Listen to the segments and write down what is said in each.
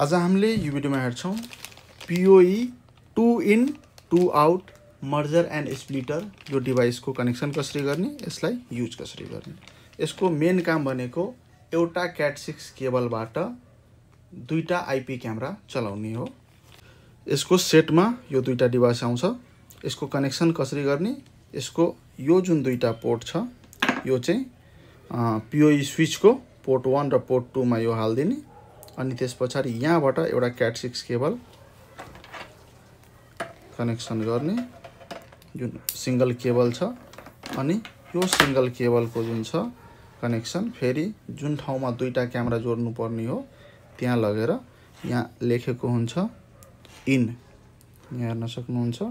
आज हामीले यो भिडियोमा हेर्छौं PoE 2 in 2 out merger and splitter यो डिभाइसको कनेक्सन कसरी गर्ने, यसलाई युज कसरी गर्ने। यसको मेन काम भनेको एउटा Cat6 केबलबाट दुईटा IP क्यामेरा चलाउने हो। यसको सेटमा यो दुईटा डिभाइस आउँछ। यसको कनेक्सन कसरी गर्ने, यसको यो जुन दुईटा पोर्ट छ यो चाहिँ PoE स्विचको पोर्ट 1 र पोर्ट 2 मा यो हाल्दिने अनि त्यसपछि यहाँबाट एउटा Cat6 केबल कनेक्सन गर्ने जुन सिंगल केबल छ अनि यो सिंगल केबलको जुन छ कनेक्सन फेरि जुन ठाउँमा दुईटा क्यामेरा जोड्नु पर्ने हो त्यहाँ लगेर यहाँ लेखेको हुन्छ इन। यहाँ हेर्न सक्नुहुन्छ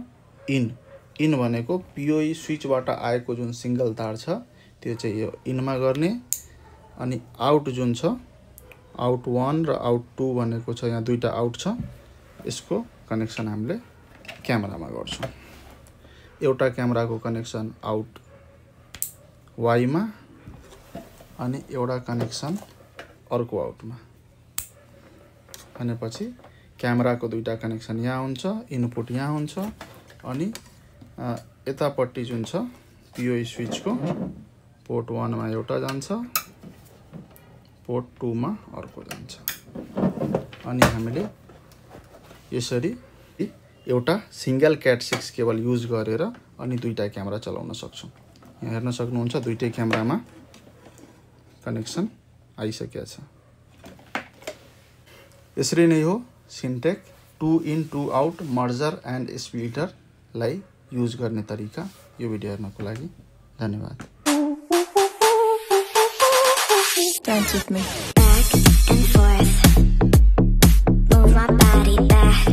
इन भनेको PoE स्विचबाट आएको जुन सिंगल तार छ त्यो चाहिँ यो इनमा गर्ने अनि आउट जुन छ आउट 1 र आउट 2 भनेको छ यहाँ दुईटा आउट छ। यसको कनेक्सन हामीले क्यामेरामा गर्छौं। एउटा क्यामेराको कनेक्सन आउट Y मा अनि एउटा कनेक्सन अर्को आउटमा भनेपछि क्यामेराको दुईटा कनेक्सन यहाँ हुन्छ, इनपुट यहाँ हुन्छ अनि यतापट्टि जुन छ PoE स्विचको पोर्ट 1 मा एउटा जान्छ, पोर्ट 2 मा अर्को जान्छ अनि हामीले यसरी एउटा सिंगल Cat6 केबल युज गरेर अनि दुईटा क्यामेरा चलाउन सक्छौं। यहाँ हेर्न सक्नुहुन्छ दुईटै क्यामेरामा कनेक्सन आइसकेको छ। यसरी नै हो सिन्टेक 2 in 2 out merger and splitter लाई युज गर्ने तरिका। यो भिडियो हेर्नको लागि धन्यवाद। Dance with me. Back and forth.